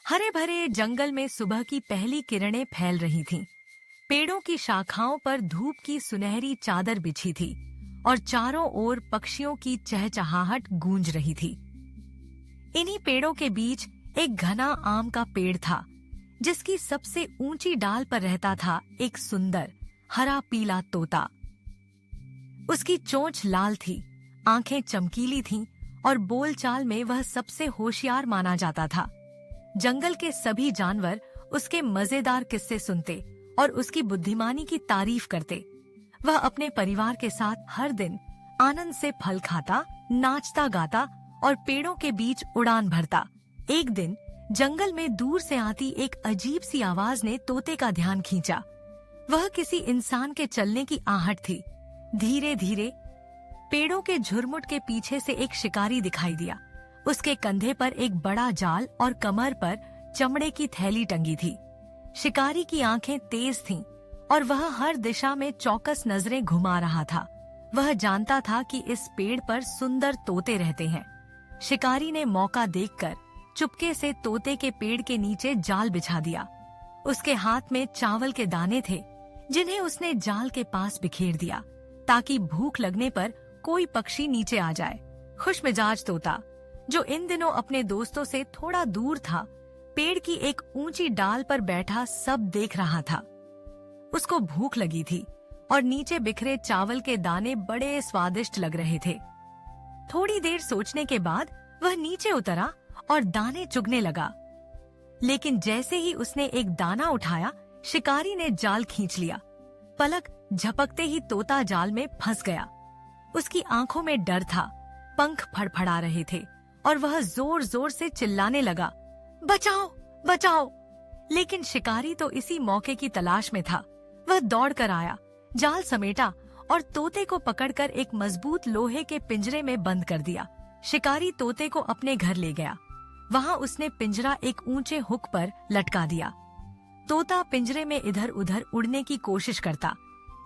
हरे भरे जंगल में सुबह की पहली किरणें फैल रही थीं। पेड़ों की शाखाओं पर धूप की सुनहरी चादर बिछी थी और चारों ओर पक्षियों की चहचहाहट गूंज रही थी। इन्हीं पेड़ों के बीच एक घना आम का पेड़ था, जिसकी सबसे ऊंची डाल पर रहता था एक सुंदर हरा पीला तोता। उसकी चोंच लाल थी, आंखें चमकीली थीं और बोलचाल में वह सबसे होशियार माना जाता था। जंगल के सभी जानवर उसके मजेदार किस्से सुनते और उसकी बुद्धिमानी की तारीफ करते। वह अपने परिवार के साथ हर दिन आनंद से फल खाता, नाचता गाता और पेड़ों के बीच उड़ान भरता। एक दिन जंगल में दूर से आती एक अजीब सी आवाज ने तोते का ध्यान खींचा। वह किसी इंसान के चलने की आहट थी। धीरे धीरे पेड़ों के झुरमुट के पीछे से एक शिकारी दिखाई दिया। उसके कंधे पर एक बड़ा जाल और कमर पर चमड़े की थैली टंगी थी। शिकारी की आंखें तेज थीं और वह हर दिशा में चौकस नजरें घुमा रहा था। वह जानता था कि इस पेड़ पर सुंदर तोते रहते हैं। शिकारी ने मौका देखकर चुपके से तोते के पेड़ के नीचे जाल बिछा दिया। उसके हाथ में चावल के दाने थे, जिन्हें उसने जाल के पास बिखेर दिया ताकि भूख लगने पर कोई पक्षी नीचे आ जाए। खुशमिजाज तोता, जो इन दिनों अपने दोस्तों से थोड़ा दूर था, पेड़ की एक ऊंची डाल पर बैठा सब देख रहा था। उसको भूख लगी थी और नीचे बिखरे चावल के दाने बड़े स्वादिष्ट लग रहे थे। थोड़ी देर सोचने के बाद वह नीचे उतरा और दाने चुगने लगा। लेकिन जैसे ही उसने एक दाना उठाया, शिकारी ने जाल खींच लिया। पलक झपकते ही तोता जाल में फंस गया। उसकी आंखों में डर था, पंख फड़फड़ा रहे थे और वह जोर जोर से चिल्लाने लगा, बचाओ बचाओ। लेकिन शिकारी तो इसी मौके की तलाश में था। वह दौड़कर आया, जाल समेटा और तोते को पकड़कर एक मजबूत लोहे के पिंजरे में बंद कर दिया। शिकारी तोते को अपने घर ले गया। वहां उसने पिंजरा एक ऊंचे हुक पर लटका दिया। तोता पिंजरे में इधर उधर उड़ने की कोशिश करता,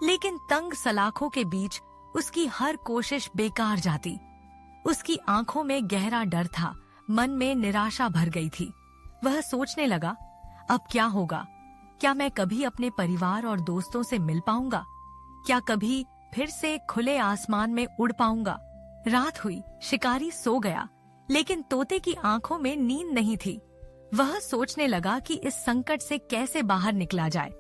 लेकिन तंग सलाखों के बीच उसकी हर कोशिश बेकार जाती। उसकी आंखों में गहरा डर था, मन में निराशा भर गई थी। वह सोचने लगा, अब क्या होगा? क्या मैं कभी अपने परिवार और दोस्तों से मिल पाऊंगा? क्या कभी फिर से खुले आसमान में उड़ पाऊंगा? रात हुई, शिकारी सो गया, लेकिन तोते की आंखों में नींद नहीं थी। वह सोचने लगा कि इस संकट से कैसे बाहर निकला जाए।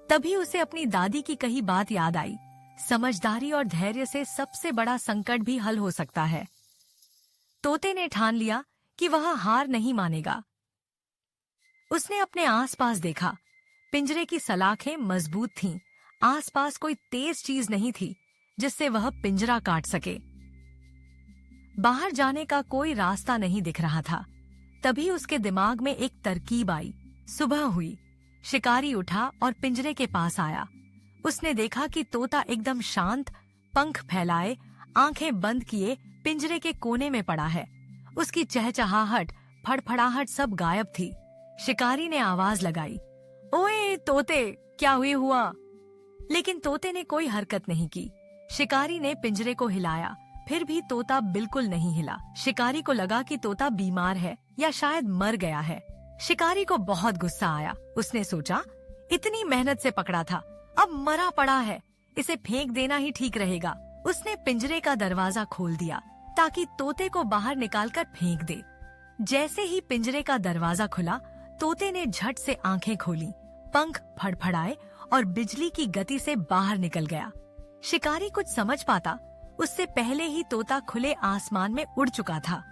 तभी उसे अपनी दादी की कही बात याद आई, समझदारी और धैर्य से सबसे बड़ा संकट भी हल हो सकता है। तोते ने ठान लिया कि वह हार नहीं मानेगा। उसने अपने आसपास देखा। पिंजरे की सलाखें मजबूत थीं। आसपास कोई तेज चीज नहीं थी जिससे वह पिंजरा काट सके। बाहर जाने का कोई रास्ता नहीं दिख रहा था। तभी उसके दिमाग में एक तरकीब आई। सुबह हुई, शिकारी उठा और पिंजरे के पास आया। उसने देखा कि तोता एकदम शांत, पंख फैलाए, आंखें बंद किए पिंजरे के कोने में पड़ा है। उसकी चहचहाहट, फड़फड़ाहट सब गायब थी। शिकारी ने आवाज लगाई, ओए तोते, क्या हुआ? लेकिन तोते ने कोई हरकत नहीं की। शिकारी ने पिंजरे को हिलाया, फिर भी तोता बिल्कुल नहीं हिला। शिकारी को लगा कि तोता बीमार है या शायद मर गया है। शिकारी को बहुत गुस्सा आया। उसने सोचा, इतनी मेहनत से पकड़ा था, अब मरा पड़ा है, इसे फेंक देना ही ठीक रहेगा। उसने पिंजरे का दरवाजा खोल दिया ताकि तोते को बाहर निकालकर फेंक दे। जैसे ही पिंजरे का दरवाजा खुला, तोते ने झट से आंखें खोली, पंख फड़फड़ाए और बिजली की गति से बाहर निकल गया। शिकारी कुछ समझ पाता उससे पहले ही तोता खुले आसमान में उड़ चुका था।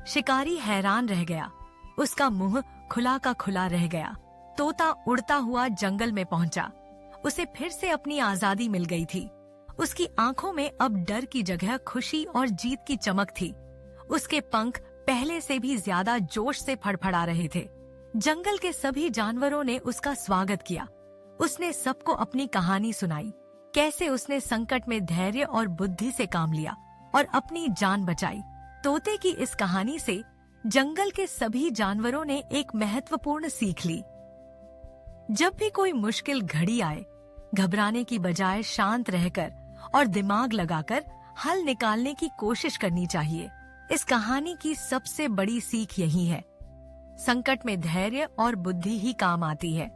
शिकारी हैरान रह गया। उसका मुंह खुला का खुला रह गया। तोता उड़ता हुआ जंगल में पहुंचा। उसे फिर से अपनी आजादी मिल गई थी। उसकी आंखों में अब डर की जगह खुशी और जीत की चमक थी। उसके पंख पहले से भी ज्यादा जोश से फड़फड़ा रहे थे। जंगल के सभी जानवरों ने उसका स्वागत किया। उसने सबको अपनी कहानी सुनाई, कैसे उसने संकट में धैर्य और बुद्धि से काम लिया और अपनी जान बचाई। तोते की इस कहानी से जंगल के सभी जानवरों ने एक महत्वपूर्ण सीख ली। जब भी कोई मुश्किल घड़ी आए, घबराने की बजाय शांत रहकर और दिमाग लगाकर हल निकालने की कोशिश करनी चाहिए। इस कहानी की सबसे बड़ी सीख यही है, संकट में धैर्य और बुद्धि ही काम आती है।